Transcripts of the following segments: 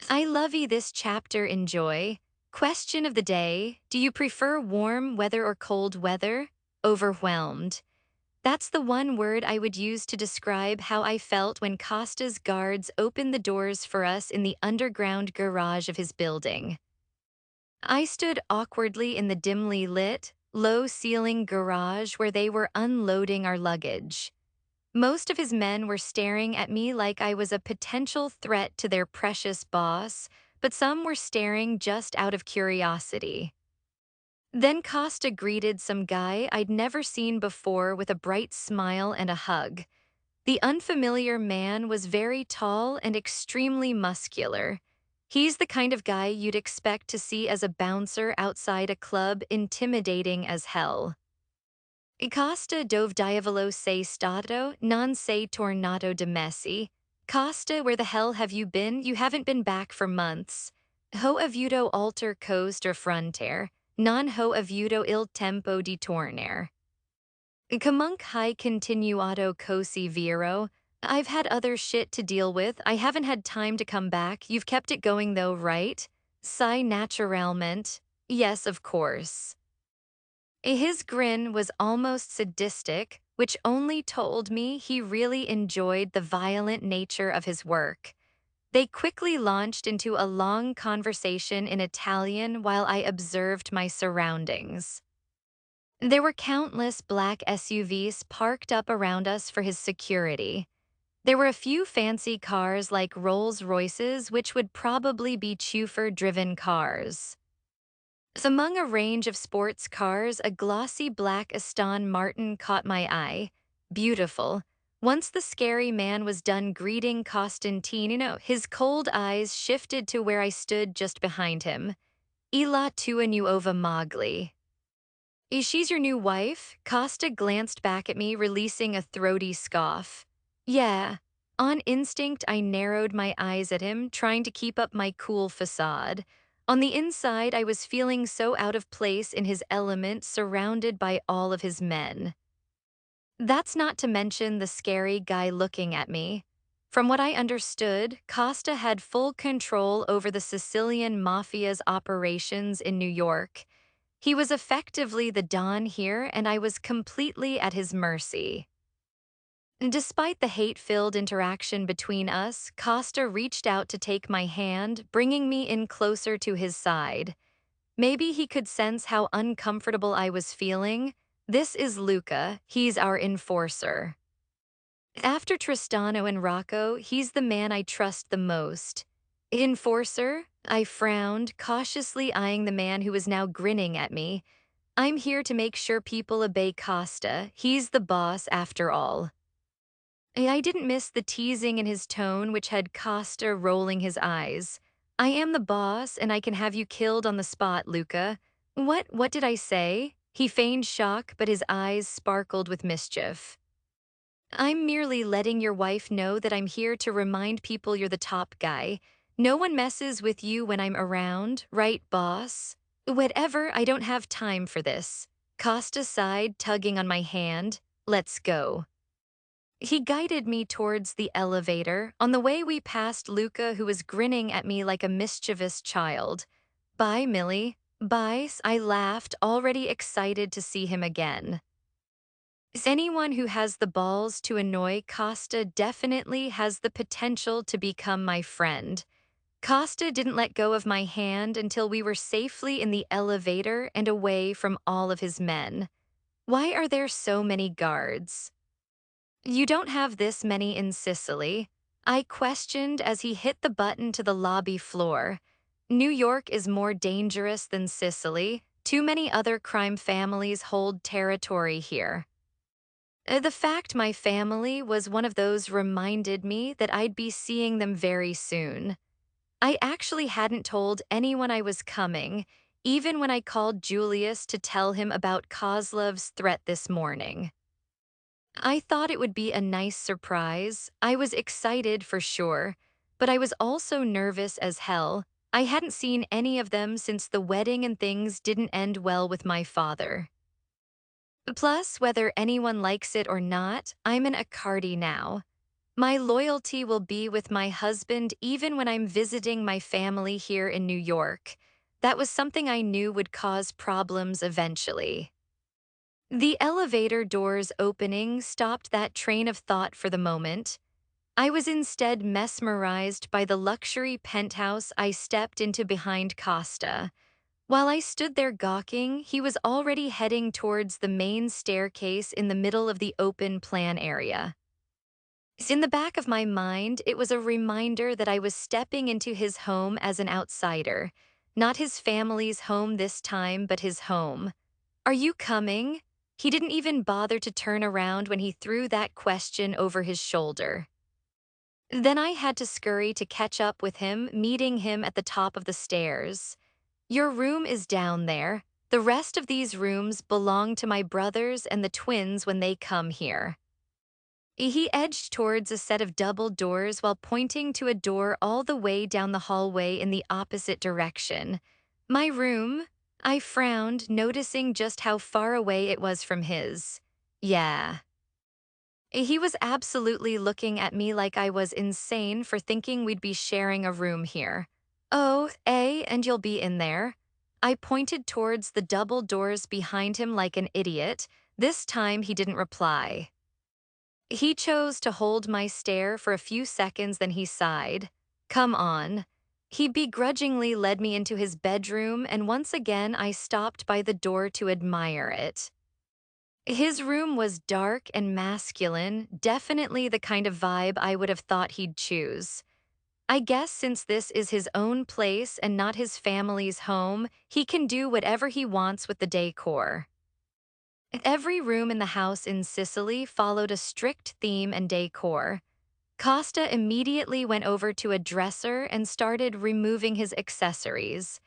I lovey this chapter enjoy. Question of the day, do you prefer warm weather or cold weather? Overwhelmed. That's the one word I would use to describe how I felt when Costa's guards opened the doors for us in the underground garage of his building. I stood awkwardly in the dimly lit, low-ceiling garage where they were unloading our luggage. Most of his men were staring at me like I was a potential threat to their precious boss, but some were staring just out of curiosity. Then Costa greeted some guy I'd never seen before with a bright smile and a hug. The unfamiliar man was very tall and extremely muscular. He's the kind of guy you'd expect to see as a bouncer outside a club, intimidating as hell. Costa dove diavolo sei stato, non sei tornato de Messi. Costa, where the hell have you been? You haven't been back for months. Ho avuto alter coast or frontier, non ho avuto il tempo di tornare. Comunque hai continuato così vero. I've had other shit to deal with. I haven't had time to come back. You've kept it going though, right? Sai naturalmente. Yes, of course. His grin was almost sadistic, which only told me he really enjoyed the violent nature of his work. They quickly launched into a long conversation in Italian while I observed my surroundings. There were countless black SUVs parked up around us for his security. There were a few fancy cars like Rolls-Royces, which would probably be chauffeur-driven cars. Among a range of sports cars, a glossy black Aston Martin caught my eye. Beautiful. Once the scary man was done greeting Costantino, his cold eyes shifted to where I stood just behind him. Ila tua nuova moglie. Is she's your new wife? Costa glanced back at me, releasing a throaty scoff. Yeah. On instinct, I narrowed my eyes at him, trying to keep up my cool facade. On the inside, I was feeling so out of place in his element, surrounded by all of his men. That's not to mention the scary guy looking at me. From what I understood, Costa had full control over the Sicilian Mafia's operations in New York. He was effectively the Don here, and I was completely at his mercy. Despite the hate-filled interaction between us, Costa reached out to take my hand, bringing me in closer to his side. Maybe he could sense how uncomfortable I was feeling. This is Luca, he's our enforcer. After Tristano and Rocco, he's the man I trust the most. Enforcer? I frowned, cautiously eyeing the man who was now grinning at me. I'm here to make sure people obey Costa. He's the boss after all. I didn't miss the teasing in his tone, which had Costa rolling his eyes. I am the boss, and I can have you killed on the spot, Luca. What did I say? He feigned shock, but his eyes sparkled with mischief. I'm merely letting your wife know that I'm here to remind people you're the top guy. No one messes with you when I'm around, right, boss? Whatever, I don't have time for this. Costa sighed, tugging on my hand. Let's go. He guided me towards the elevator. On the way, we passed Luca, who was grinning at me like a mischievous child. Bye, Millie. Bye, I laughed, already excited to see him again. Anyone who has the balls to annoy Costa definitely has the potential to become my friend. Costa didn't let go of my hand until we were safely in the elevator and away from all of his men. Why are there so many guards? You don't have this many in Sicily, I questioned as he hit the button to the lobby floor. New York is more dangerous than Sicily. Too many other crime families hold territory here. The fact my family was one of those reminded me that I'd be seeing them very soon. I actually hadn't told anyone I was coming, even when I called Julius to tell him about Kozlov's threat this morning. I thought it would be a nice surprise. I was excited for sure, but I was also nervous as hell. I hadn't seen any of them since the wedding and things didn't end well with my father. Plus, whether anyone likes it or not, I'm an Accardi now. My loyalty will be with my husband even when I'm visiting my family here in New York. That was something I knew would cause problems eventually. The elevator doors opening stopped that train of thought for the moment. I was instead mesmerized by the luxury penthouse I stepped into behind Costa. While I stood there gawking, he was already heading towards the main staircase in the middle of the open plan area. In the back of my mind, it was a reminder that I was stepping into his home as an outsider. Not his family's home this time, but his home. Are you coming? He didn't even bother to turn around when he threw that question over his shoulder. Then I had to scurry to catch up with him, meeting him at the top of the stairs. Your room is down there. The rest of these rooms belong to my brothers and the twins when they come here. He edged towards a set of double doors while pointing to a door all the way down the hallway in the opposite direction. My room? I frowned, noticing just how far away it was from his. Yeah. He was absolutely looking at me like I was insane for thinking we'd be sharing a room here. Oh, and you'll be in there. I pointed towards the double doors behind him like an idiot. This time he didn't reply. He chose to hold my stare for a few seconds, then he sighed. Come on. He begrudgingly led me into his bedroom, and once again I stopped by the door to admire it. His room was dark and masculine, definitely the kind of vibe I would have thought he'd choose. I guess since this is his own place and not his family's home, he can do whatever he wants with the decor. Every room in the house in Sicily followed a strict theme and decor. Costa immediately went over to a dresser and started removing his accessories.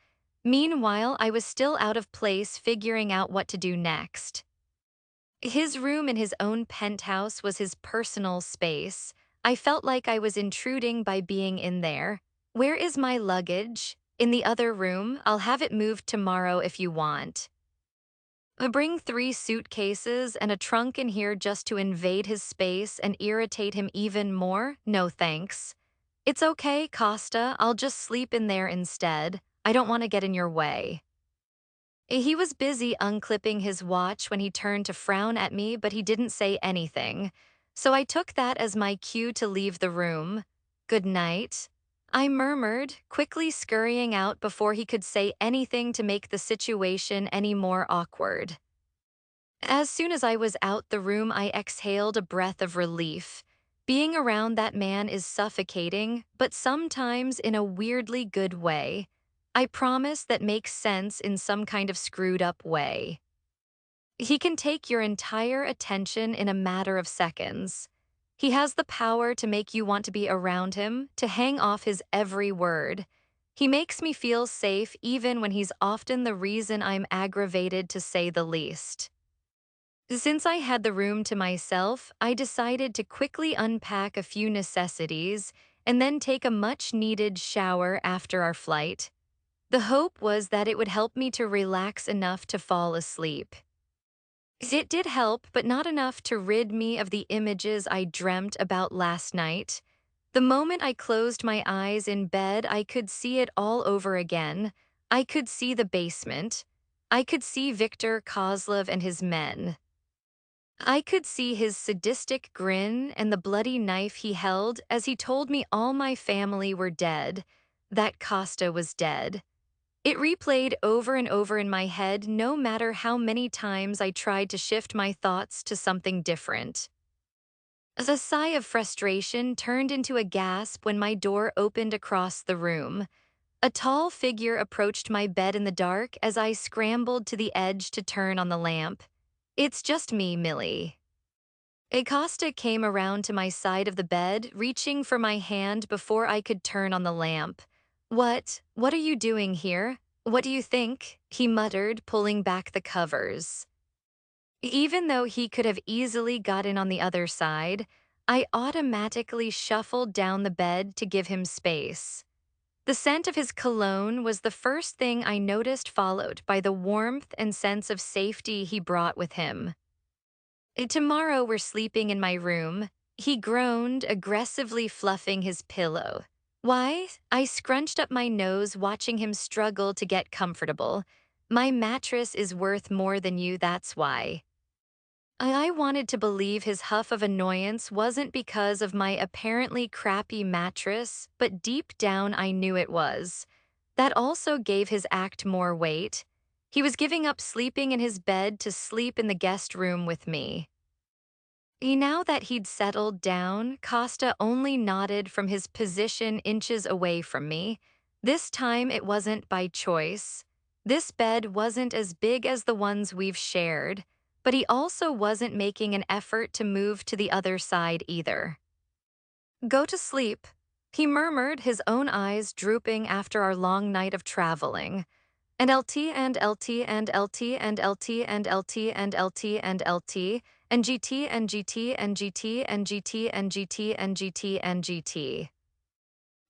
Meanwhile, I was still out of place figuring out what to do next. His room in his own penthouse was his personal space. I felt like I was intruding by being in there. Where is my luggage? In the other room. I'll have it moved tomorrow if you want. Bring 3 suitcases and a trunk in here just to invade his space and irritate him even more? No thanks. It's okay, Costa. I'll just sleep in there instead. I don't want to get in your way. He was busy unclipping his watch when he turned to frown at me, but he didn't say anything. So I took that as my cue to leave the room. Good night. I murmured, quickly scurrying out before he could say anything to make the situation any more awkward. As soon as I was out the room, I exhaled a breath of relief. Being around that man is suffocating, but sometimes in a weirdly good way. I promise that makes sense in some kind of screwed up way. He can take your entire attention in a matter of seconds. He has the power to make you want to be around him, to hang off his every word. He makes me feel safe even when he's often the reason I'm aggravated, to say the least. Since I had the room to myself, I decided to quickly unpack a few necessities and then take a much-needed shower after our flight. The hope was that it would help me to relax enough to fall asleep. It did help, but not enough to rid me of the images I dreamt about last night. The moment I closed my eyes in bed, I could see it all over again. I could see the basement. I could see Viktor Kozlov and his men. I could see his sadistic grin and the bloody knife he held as he told me all my family were dead, that Costa was dead. It replayed over and over in my head, no matter how many times I tried to shift my thoughts to something different. A sigh of frustration turned into a gasp when my door opened across the room. A tall figure approached my bed in the dark as I scrambled to the edge to turn on the lamp. It's just me, Millie. Acosta came around to my side of the bed, reaching for my hand before I could turn on the lamp. What are you doing here? What do you think? He muttered, pulling back the covers. Even though he could have easily gotten on the other side, I automatically shuffled down the bed to give him space. The scent of his cologne was the first thing I noticed, followed by the warmth and sense of safety he brought with him. Tomorrow we're sleeping in my room. He groaned, aggressively fluffing his pillow. Why? I scrunched up my nose, watching him struggle to get comfortable. My mattress is worth more than you, that's why. I wanted to believe his huff of annoyance wasn't because of my apparently crappy mattress, but deep down I knew it was. That also gave his act more weight. He was giving up sleeping in his bed to sleep in the guest room with me. Now that he'd settled down, Costa only nodded from his position inches away from me. This time it wasn't by choice. This bed wasn't as big as the ones we've shared, but he also wasn't making an effort to move to the other side either. Go to sleep, he murmured, his own eyes drooping after our long night of traveling. And LT and LT and LT and LT and LT and LT and LT and GT and GT and GT and GT and GT and GT and GT.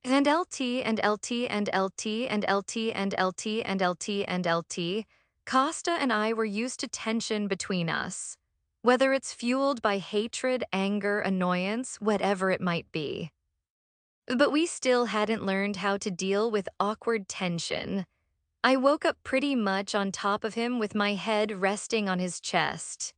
And LT and LT and LT and LT and LT and LT and LT. Costa and I were used to tension between us, whether it's fueled by hatred, anger, annoyance, whatever it might be. But we still hadn't learned how to deal with awkward tension. I woke up pretty much on top of him with my head resting on his chest.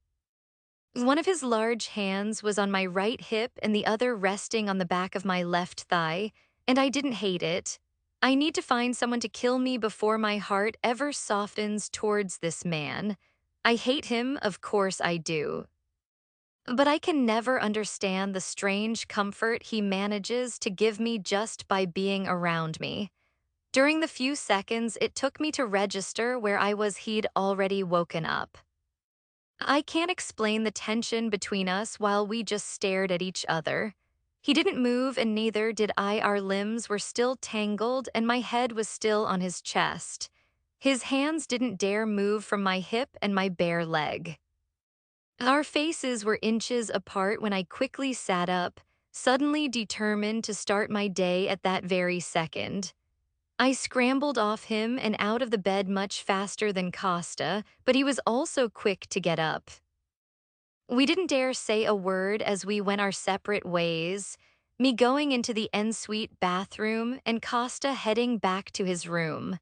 One of his large hands was on my right hip and the other resting on the back of my left thigh, and I didn't hate it. I need to find someone to kill me before my heart ever softens towards this man. I hate him, of course I do. But I can never understand the strange comfort he manages to give me just by being around me. During the few seconds it took me to register where I was, he'd already woken up. I can't explain the tension between us while we just stared at each other. He didn't move and neither did I. Our limbs were still tangled and my head was still on his chest. His hands didn't dare move from my hip and my bare leg. Our faces were inches apart when I quickly sat up, suddenly determined to start my day at that very second. I scrambled off him and out of the bed much faster than Costa, but he was also quick to get up. We didn't dare say a word as we went our separate ways, me going into the ensuite bathroom and Costa heading back to his room.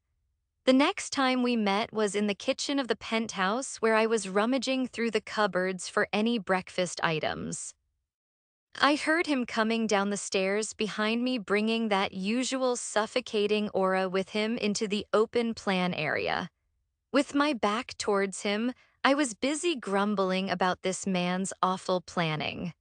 The next time we met was in the kitchen of the penthouse where I was rummaging through the cupboards for any breakfast items. I heard him coming down the stairs behind me, bringing that usual suffocating aura with him into the open plan area. With my back towards him, I was busy grumbling about this man's awful planning.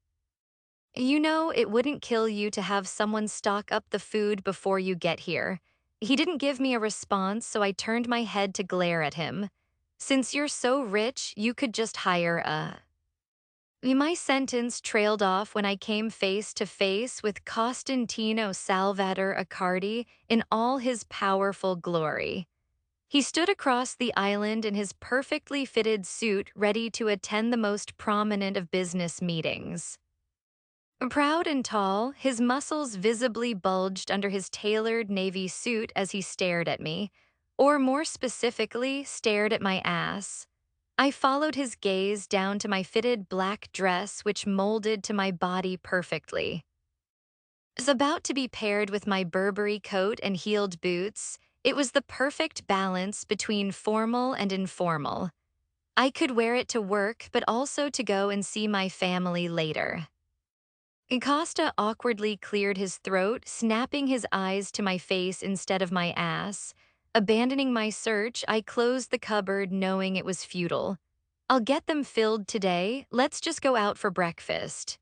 You know, it wouldn't kill you to have someone stock up the food before you get here. He didn't give me a response, so I turned my head to glare at him. Since you're so rich, you could just hire a... My sentence trailed off when I came face to face with Costantino Salvatore Accardi in all his powerful glory. He stood across the island in his perfectly fitted suit, ready to attend the most prominent of business meetings. Proud and tall, his muscles visibly bulged under his tailored navy suit as he stared at me, or more specifically, stared at my ass. I followed his gaze down to my fitted black dress, which molded to my body perfectly. As about to be paired with my Burberry coat and heeled boots, it was the perfect balance between formal and informal. I could wear it to work, but also to go and see my family later. Costa awkwardly cleared his throat, snapping his eyes to my face instead of my ass. Abandoning my search, I closed the cupboard knowing it was futile. I'll get them filled today, let's just go out for breakfast.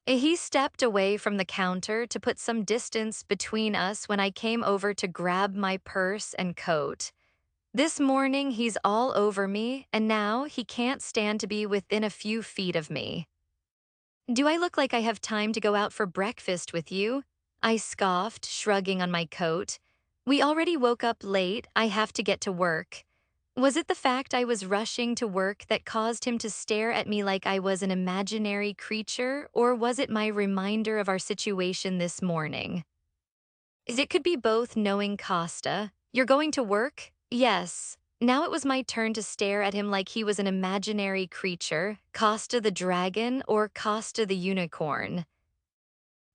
He stepped away from the counter to put some distance between us when I came over to grab my purse and coat. This morning he's all over me, and now he can't stand to be within a few feet of me. Do I look like I have time to go out for breakfast with you? I scoffed, shrugging on my coat. We already woke up late, I have to get to work. Was it the fact I was rushing to work that caused him to stare at me like I was an imaginary creature, or was it my reminder of our situation this morning? It could be both, knowing Costa. You're going to work? Yes. Now it was my turn to stare at him like he was an imaginary creature, Costa the dragon or Costa the unicorn.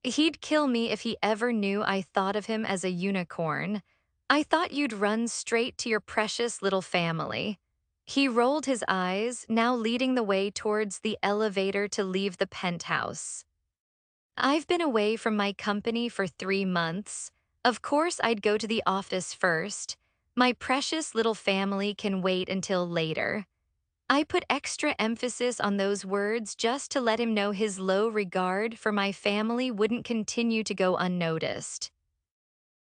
He'd kill me if he ever knew I thought of him as a unicorn. I thought you'd run straight to your precious little family. He rolled his eyes, now leading the way towards the elevator to leave the penthouse. I've been away from my company for 3 months. Of course, I'd go to the office first. My precious little family can wait until later. I put extra emphasis on those words just to let him know his low regard for my family wouldn't continue to go unnoticed.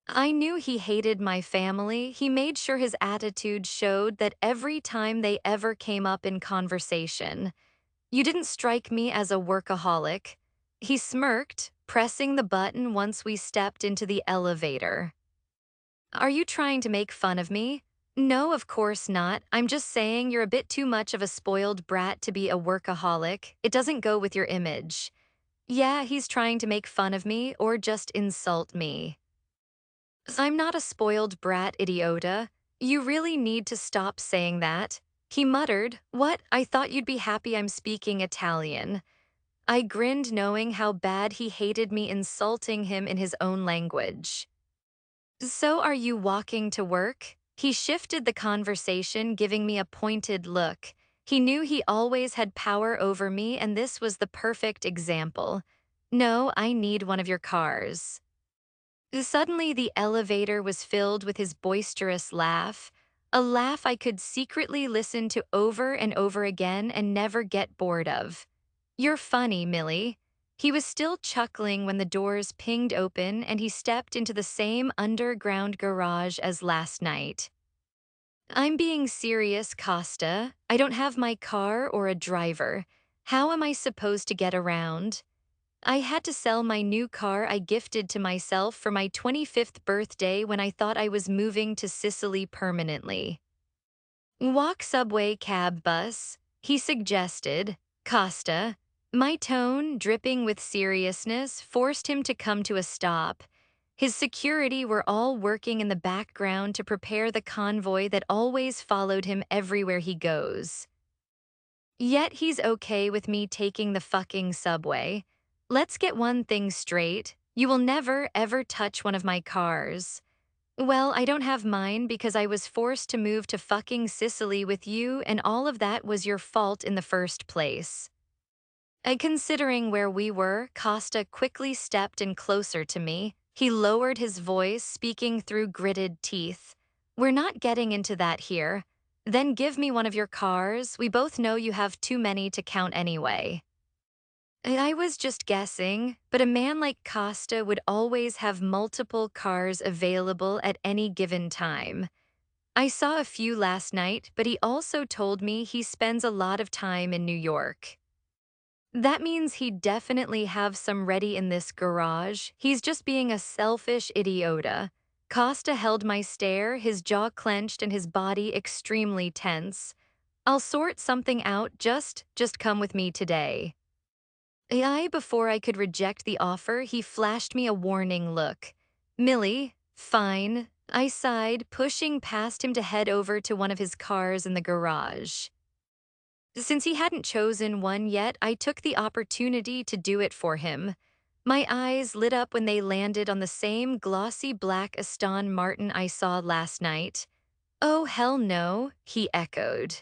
I knew he hated my family. He made sure his attitude showed that every time they ever came up in conversation. You didn't strike me as a workaholic. He smirked, pressing the button once we stepped into the elevator. Are you trying to make fun of me? No, of course not. I'm just saying you're a bit too much of a spoiled brat to be a workaholic. It doesn't go with your image. Yeah, he's trying to make fun of me or just insult me. I'm not a spoiled brat, idiota. You really need to stop saying that. He muttered, What? I thought you'd be happy I'm speaking Italian. I grinned knowing how bad he hated me insulting him in his own language. So are you walking to work? He shifted the conversation, giving me a pointed look. He knew he always had power over me, and this was the perfect example. No, I need one of your cars. Suddenly, the elevator was filled with his boisterous laugh, a laugh I could secretly listen to over and over again and never get bored of. You're funny, Millie. He was still chuckling when the doors pinged open and he stepped into the same underground garage as last night. I'm being serious, Costa. I don't have my car or a driver. How am I supposed to get around? I had to sell my new car I gifted to myself for my 25th birthday when I thought I was moving to Sicily permanently. Walk, subway, cab, bus, he suggested. Costa. My tone, dripping with seriousness, forced him to come to a stop. His security were all working in the background to prepare the convoy that always followed him everywhere he goes. Yet he's okay with me taking the fucking subway. Let's get one thing straight. You will never, ever touch one of my cars. Well, I don't have mine because I was forced to move to fucking Sicily with you, and all of that was your fault in the first place. Considering where we were, Costa quickly stepped in closer to me. He lowered his voice, speaking through gritted teeth. We're not getting into that here. Then give me one of your cars. We both know you have too many to count anyway. I was just guessing, but a man like Costa would always have multiple cars available at any given time. I saw a few last night, but he also told me he spends a lot of time in New York. That means he'd definitely have some ready in this garage. He's just being a selfish idiota. Costa held my stare, his jaw clenched and his body extremely tense. I'll sort something out, just come with me today. Before I could reject the offer, he flashed me a warning look. Millie, fine. I sighed, pushing past him to head over to one of his cars in the garage. Since he hadn't chosen one yet, I took the opportunity to do it for him. My eyes lit up when they landed on the same glossy black Aston Martin I saw last night. Oh, hell no, he echoed.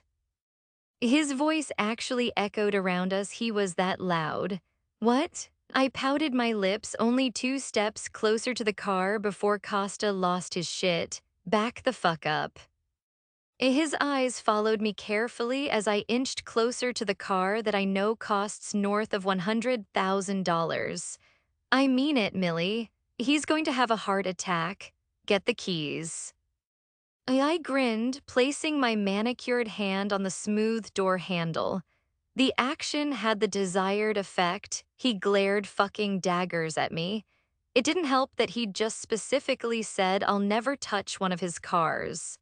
His voice actually echoed around us, he was that loud. What? I pouted my lips, only 2 steps closer to the car before Costa lost his shit. Back the fuck up. His eyes followed me carefully as I inched closer to the car that I know costs north of $100,000. I mean it, Millie. He's going to have a heart attack. Get the keys. I grinned, placing my manicured hand on the smooth door handle. The action had the desired effect. He glared fucking daggers at me. It didn't help that he'd just specifically said I'll never touch one of his cars.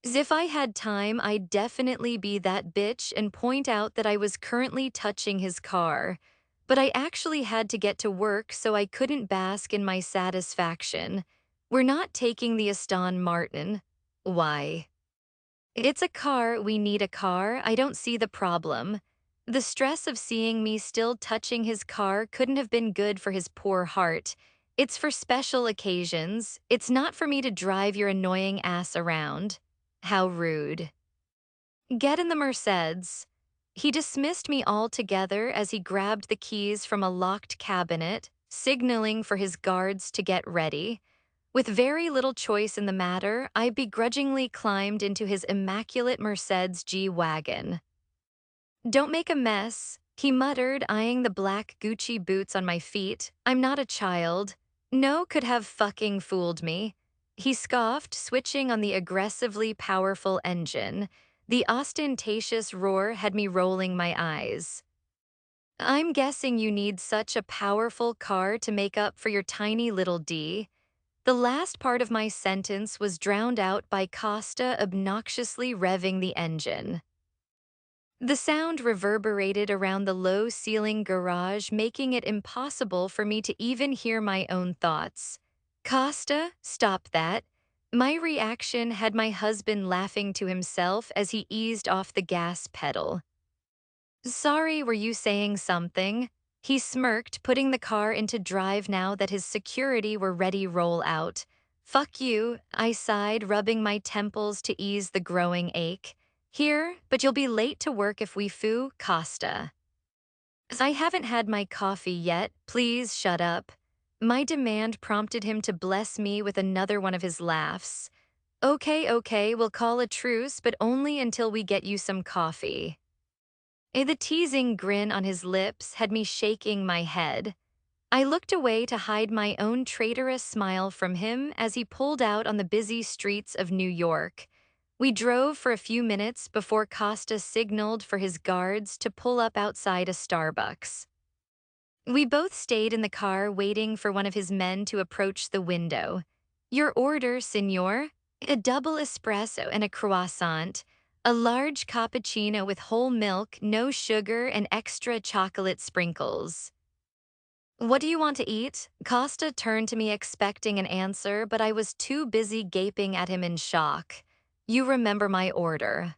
As if I had time, I'd definitely be that bitch and point out that I was currently touching his car. But I actually had to get to work, so I couldn't bask in my satisfaction. We're not taking the Aston Martin. Why? It's a car, we need a car, I don't see the problem. The stress of seeing me still touching his car couldn't have been good for his poor heart. It's for special occasions. It's not for me to drive your annoying ass around. How rude. Get in the Mercedes. He dismissed me altogether as he grabbed the keys from a locked cabinet, signaling for his guards to get ready. With very little choice in the matter, I begrudgingly climbed into his immaculate Mercedes G-Wagon. Don't make a mess, he muttered, eyeing the black Gucci boots on my feet. I'm not a child. No could have fucking fooled me. He scoffed, switching on the aggressively powerful engine. The ostentatious roar had me rolling my eyes. I'm guessing you need such a powerful car to make up for your tiny little D. The last part of my sentence was drowned out by Costa obnoxiously revving the engine. The sound reverberated around the low-ceiling garage, making it impossible for me to even hear my own thoughts. Costa, stop that. My reaction had my husband laughing to himself as he eased off the gas pedal. Sorry, were you saying something? He smirked, putting the car into drive now that his security were ready roll out. Fuck you, I sighed, rubbing my temples to ease the growing ache. Here, but you'll be late to work if we foo, Costa. I haven't had my coffee yet, please shut up. My demand prompted him to bless me with another one of his laughs. Okay, we'll call a truce, but only until we get you some coffee. The teasing grin on his lips had me shaking my head. I looked away to hide my own traitorous smile from him as he pulled out on the busy streets of New York. We drove for a few minutes before Costa signaled for his guards to pull up outside a Starbucks. We both stayed in the car waiting for one of his men to approach the window. Your order, senor? A double espresso and a croissant. A large cappuccino with whole milk, no sugar, and extra chocolate sprinkles. What do you want to eat? Costa turned to me expecting an answer, but I was too busy gaping at him in shock. You remember my order.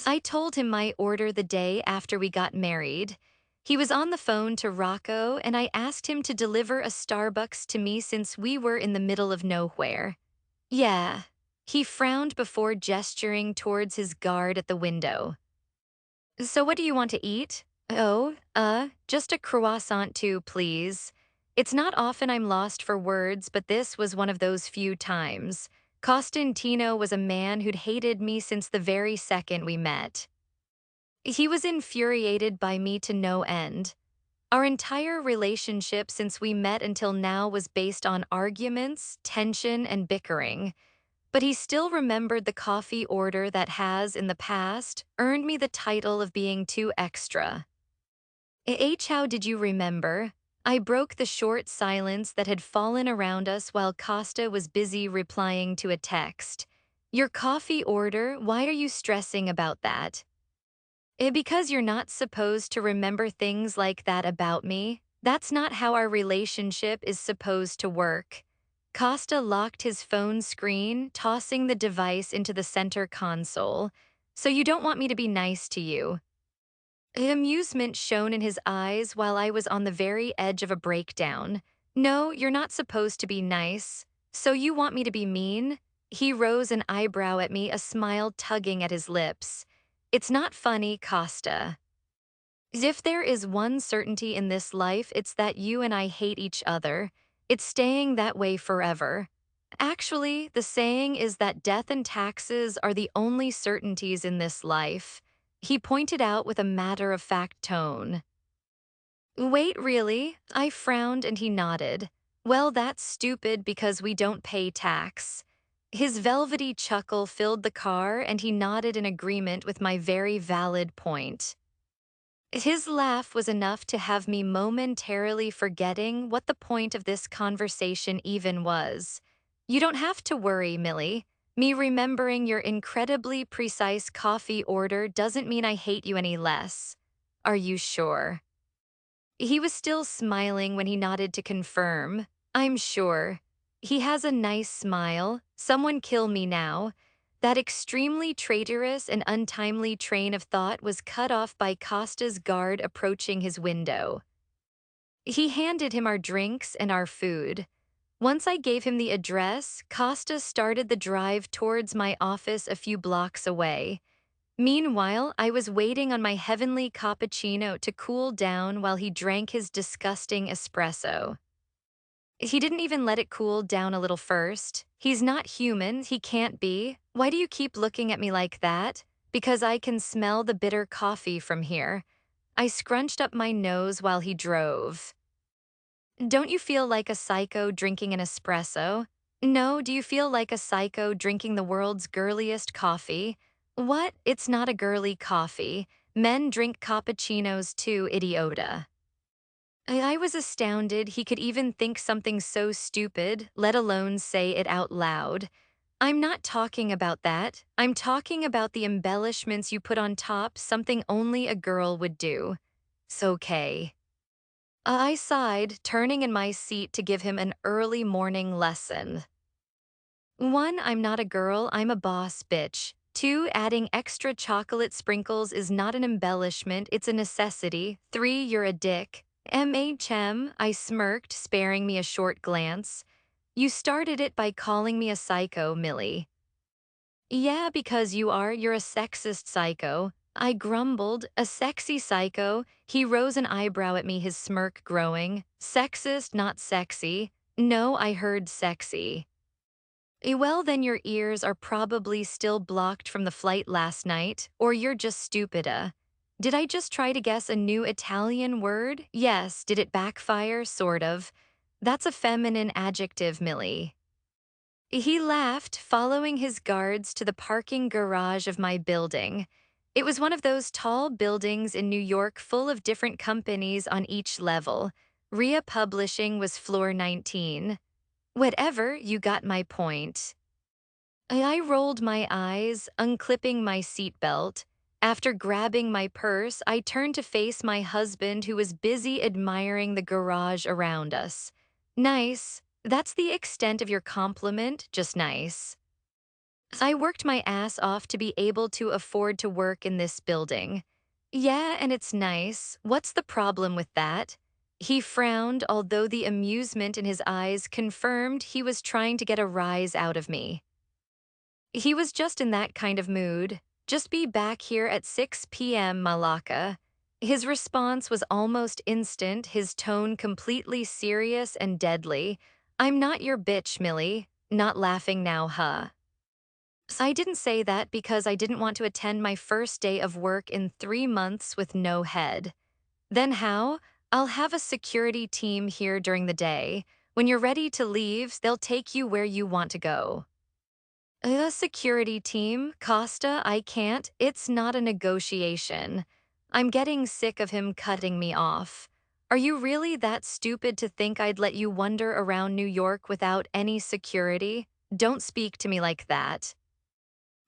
I told him my order the day after we got married. He was on the phone to Rocco, and I asked him to deliver a Starbucks to me since we were in the middle of nowhere. Yeah. He frowned before gesturing towards his guard at the window. So what do you want to eat? Oh, just a croissant too, please. It's not often I'm lost for words, but this was one of those few times. Costantino was a man who'd hated me since the very second we met. He was infuriated by me to no end. Our entire relationship since we met until now was based on arguments, tension, and bickering. But he still remembered the coffee order that has, in the past, earned me the title of being too extra. How did you remember? I broke the short silence that had fallen around us while Costa was busy replying to a text. Your coffee order, why are you stressing about that? Because you're not supposed to remember things like that about me. That's not how our relationship is supposed to work. Costa locked his phone screen, tossing the device into the center console. So you don't want me to be nice to you. Amusement shone in his eyes while I was on the very edge of a breakdown. No, you're not supposed to be nice. So you want me to be mean? He rose an eyebrow at me, a smile tugging at his lips. It's not funny, Costa. If there is one certainty in this life, it's that you and I hate each other. It's staying that way forever. Actually, the saying is that death and taxes are the only certainties in this life. He pointed out with a matter-of-fact tone. Wait, really? I frowned and he nodded. Well, that's stupid because we don't pay tax. His velvety chuckle filled the car and he nodded in agreement with my very valid point. His laugh was enough to have me momentarily forgetting what the point of this conversation even was. You don't have to worry, Millie. Me remembering your incredibly precise coffee order doesn't mean I hate you any less. Are you sure? He was still smiling when he nodded to confirm. I'm sure. He has a nice smile. Someone kill me now. That extremely traitorous and untimely train of thought was cut off by Costa's guard approaching his window. He handed him our drinks and our food. Once I gave him the address, Costa started the drive towards my office a few blocks away. Meanwhile, I was waiting on my heavenly cappuccino to cool down while he drank his disgusting espresso. He didn't even let it cool down a little first. He's not human, he can't be. Why do you keep looking at me like that? Because I can smell the bitter coffee from here. I scrunched up my nose while he drove. Don't you feel like a psycho drinking an espresso? No, do you feel like a psycho drinking the world's girliest coffee? What? It's not a girly coffee. Men drink cappuccinos too, idiota. I was astounded he could even think something so stupid, let alone say it out loud. I'm not talking about that. I'm talking about the embellishments you put on top, something only a girl would do. It's okay. I sighed, turning in my seat to give him an early morning lesson. 1. I'm not a girl, I'm a boss bitch. 2. Adding extra chocolate sprinkles is not an embellishment, it's a necessity. 3. You're a dick. MHM, I smirked, sparing me a short glance. You started it by calling me a psycho, Millie. Yeah, because you're a sexist psycho. I grumbled, a sexy psycho. He rose an eyebrow at me, his smirk growing. Sexist, not sexy. No, I heard sexy. Well, then your ears are probably still blocked from the flight last night, or you're just stupida. Did I just try to guess a new Italian word? Yes, did it backfire? Sort of. That's a feminine adjective, Millie. He laughed, following his guards to the parking garage of my building. It was one of those tall buildings in New York full of different companies on each level. RIA Publishing was floor 19. Whatever, you got my point. I rolled my eyes, unclipping my seatbelt. After grabbing my purse, I turned to face my husband, who was busy admiring the garage around us. Nice. That's the extent of your compliment, just nice. I worked my ass off to be able to afford to work in this building. Yeah, and it's nice. What's the problem with that? He frowned, although the amusement in his eyes confirmed he was trying to get a rise out of me. He was just in that kind of mood. Just be back here at 6 p.m., Malaka. His response was almost instant, his tone completely serious and deadly. I'm not your bitch, Millie. Not laughing now, huh? I didn't say that because I didn't want to attend my first day of work in 3 months with no head. Then how? I'll have a security team here during the day. When you're ready to leave, they'll take you where you want to go. A security team, Costa, I can't. It's not a negotiation. I'm getting sick of him cutting me off. Are you really that stupid to think I'd let you wander around New York without any security? Don't speak to me like that.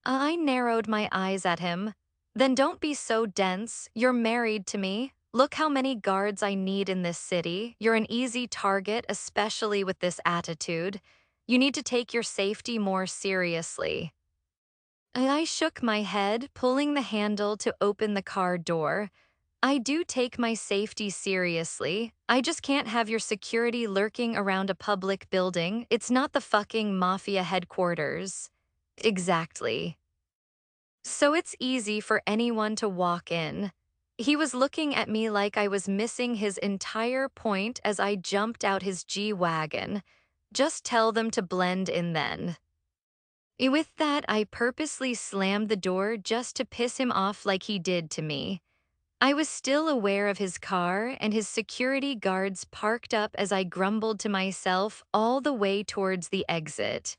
I narrowed my eyes at him. Then don't be so dense. You're married to me. Look how many guards I need in this city. You're an easy target, especially with this attitude. You need to take your safety more seriously. I shook my head, pulling the handle to open the car door. I do take my safety seriously. I just can't have your security lurking around a public building. It's not the fucking Mafia headquarters. Exactly. So it's easy for anyone to walk in. He was looking at me like I was missing his entire point as I jumped out his G-Wagon. Just tell them to blend in then. With that, I purposely slammed the door just to piss him off like he did to me. I was still aware of his car and his security guards parked up as I grumbled to myself all the way towards the exit.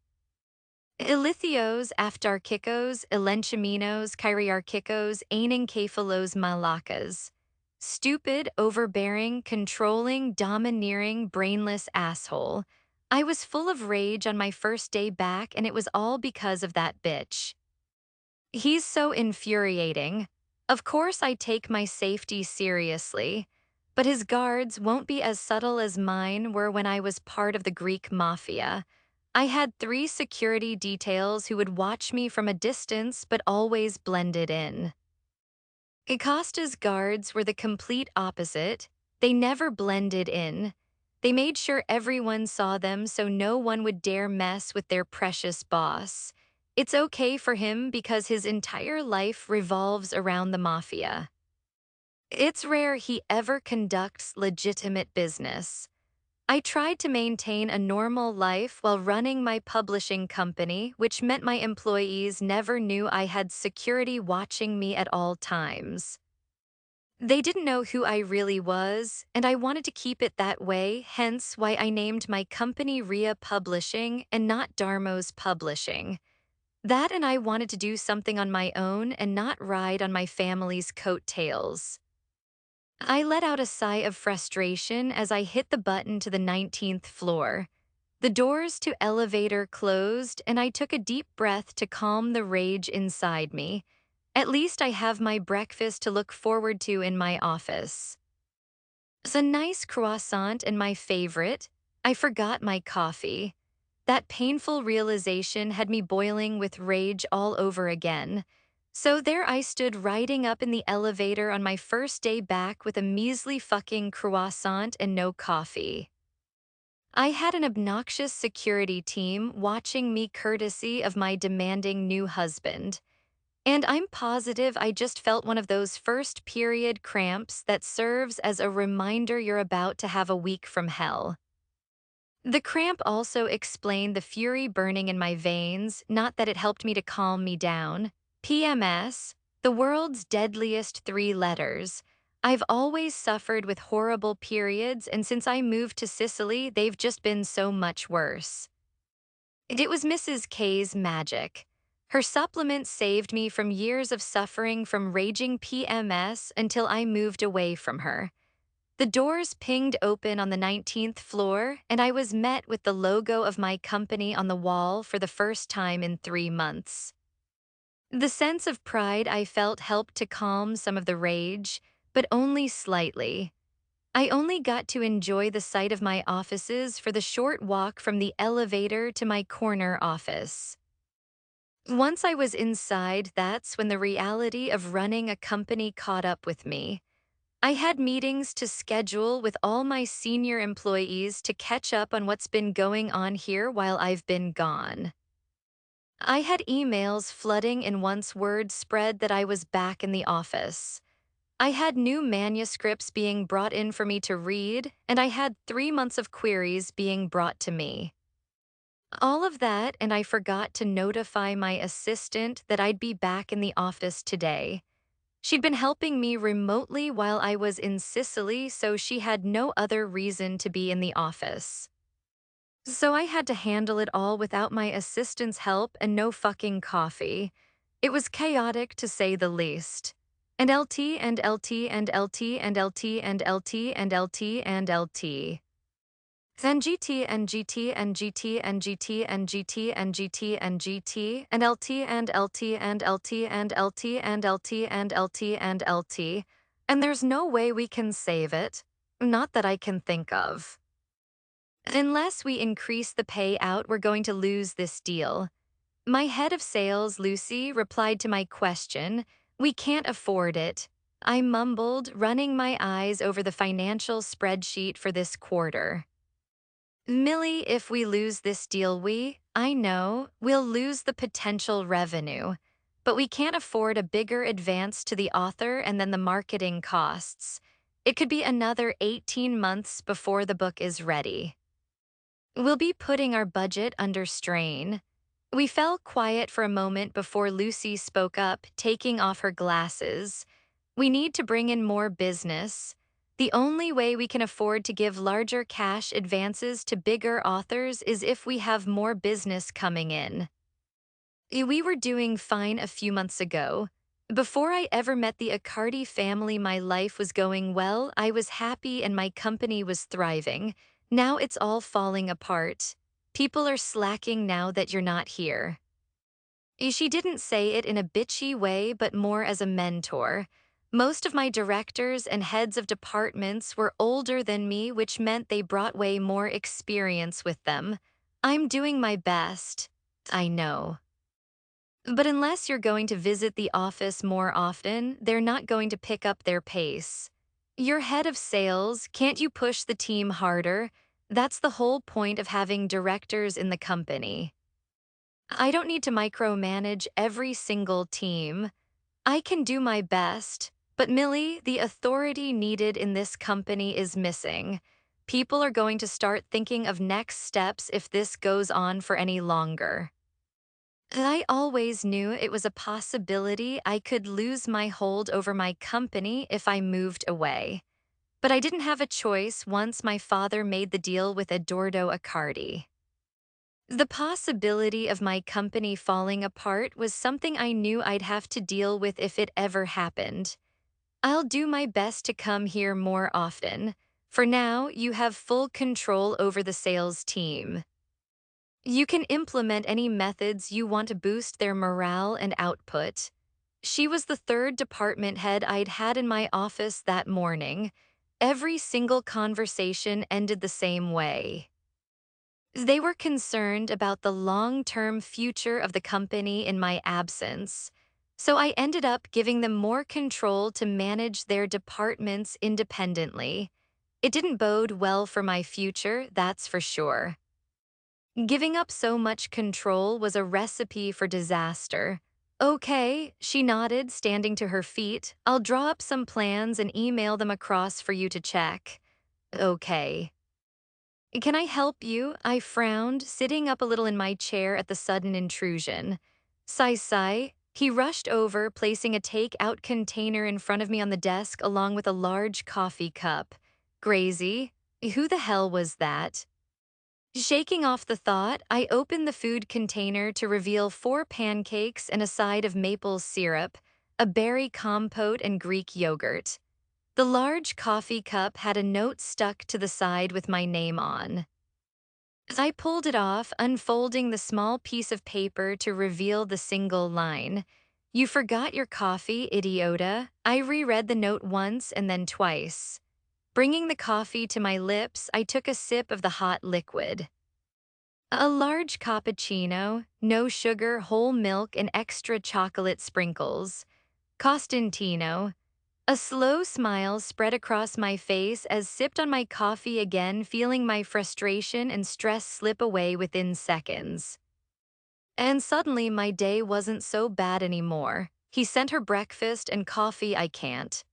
Ilithios, Aftarkikos, Elenchiminos, Kyriarchikos, Ainankephalos, Malakas. Stupid, overbearing, controlling, domineering, brainless asshole. I was full of rage on my first day back, and it was all because of that bitch. He's so infuriating. Of course I take my safety seriously, but his guards won't be as subtle as mine were when I was part of the Greek mafia. I had 3 security details who would watch me from a distance but always blended in. Acosta's guards were the complete opposite. They never blended in. They made sure everyone saw them so no one would dare mess with their precious boss. It's okay for him because his entire life revolves around the Mafia. It's rare he ever conducts legitimate business. I tried to maintain a normal life while running my publishing company, which meant my employees never knew I had security watching me at all times. They didn't know who I really was, and I wanted to keep it that way, hence why I named my company Rhea Publishing and not Darmo's Publishing. That and I wanted to do something on my own and not ride on my family's coattails. I let out a sigh of frustration as I hit the button to the 19th floor. The doors to elevator closed, and I took a deep breath to calm the rage inside me. At least I have my breakfast to look forward to in my office. It's a nice croissant and my favorite. I forgot my coffee. That painful realization had me boiling with rage all over again. So there I stood riding up in the elevator on my first day back with a measly fucking croissant and no coffee. I had an obnoxious security team watching me courtesy of my demanding new husband. And I'm positive I just felt one of those first period cramps that serves as a reminder you're about to have a week from hell. The cramp also explained the fury burning in my veins, not that it helped me to calm me down. PMS, the world's deadliest 3 letters. I've always suffered with horrible periods, and since I moved to Sicily, they've just been so much worse. It was Mrs. K's magic. Her supplement saved me from years of suffering from raging PMS until I moved away from her. The doors pinged open on the 19th floor, and I was met with the logo of my company on the wall for the first time in 3 months. The sense of pride I felt helped to calm some of the rage, but only slightly. I only got to enjoy the sight of my offices for the short walk from the elevator to my corner office. Once I was inside, that's when the reality of running a company caught up with me. I had meetings to schedule with all my senior employees to catch up on what's been going on here while I've been gone. I had emails flooding in once word spread that I was back in the office. I had new manuscripts being brought in for me to read, and I had 3 months of queries being brought to me. All of that, and I forgot to notify my assistant that I'd be back in the office today. She'd been helping me remotely while I was in Sicily, so she had no other reason to be in the office. So I had to handle it all without my assistant's help and no fucking coffee. It was chaotic to say the least. And LT and LT and LT and LT and LT and LT and LT. Then GT and GT and GT and GT and GT and GT and GT and LT and LT and LT and LT and LT and LT and LT. And there's no way we can save it. Not that I can think of. Unless we increase the payout, we're going to lose this deal. My head of sales, Lucy, replied to my question. We can't afford it. I mumbled, running my eyes over the financial spreadsheet for this quarter. Millie, if we lose this deal, I know, we'll lose the potential revenue. But we can't afford a bigger advance to the author and then the marketing costs. It could be another 18 months before the book is ready. We'll be putting our budget under strain. We fell quiet for a moment before Lucy spoke up, taking off her glasses. We need to bring in more business. The only way we can afford to give larger cash advances to bigger authors is if we have more business coming in. We were doing fine a few months ago. Before I ever met the Accardi family, my life was going well, I was happy, and my company was thriving. Now it's all falling apart. People are slacking now that you're not here. She didn't say it in a bitchy way, but more as a mentor. Most of my directors and heads of departments were older than me, which meant they brought way more experience with them. I'm doing my best. I know. But unless you're going to visit the office more often, they're not going to pick up their pace. You're head of sales, can't you push the team harder? That's the whole point of having directors in the company. I don't need to micromanage every single team. I can do my best, but Millie, the authority needed in this company is missing. People are going to start thinking of next steps if this goes on for any longer. I always knew it was a possibility I could lose my hold over my company if I moved away. But I didn't have a choice once my father made the deal with Eduardo Accardi. The possibility of my company falling apart was something I knew I'd have to deal with if it ever happened. I'll do my best to come here more often. For now, you have full control over the sales team. You can implement any methods you want to boost their morale and output. She was the third department head I'd had in my office that morning. Every single conversation ended the same way. They were concerned about the long-term future of the company in my absence, so I ended up giving them more control to manage their departments independently. It didn't bode well for my future, that's for sure. Giving up so much control was a recipe for disaster. Okay, she nodded, standing to her feet. I'll draw up some plans and email them across for you to check. Okay. Can I help you? I frowned, sitting up a little in my chair at the sudden intrusion. Sai. He rushed over, placing a take-out container in front of me on the desk along with a large coffee cup. Grazy, who the hell was that? Shaking off the thought, I opened the food container to reveal 4 pancakes and a side of maple syrup, a berry compote, and Greek yogurt. The large coffee cup had a note stuck to the side with my name on. I pulled it off, unfolding the small piece of paper to reveal the single line. You forgot your coffee, idiota. I reread the note once and then twice. Bringing the coffee to my lips, I took a sip of the hot liquid. A large cappuccino, no sugar, whole milk, and extra chocolate sprinkles. Costantino. A slow smile spread across my face as sipped on my coffee again, feeling my frustration and stress slip away within seconds. And suddenly my day wasn't so bad anymore. He sent her breakfast and coffee, I can't.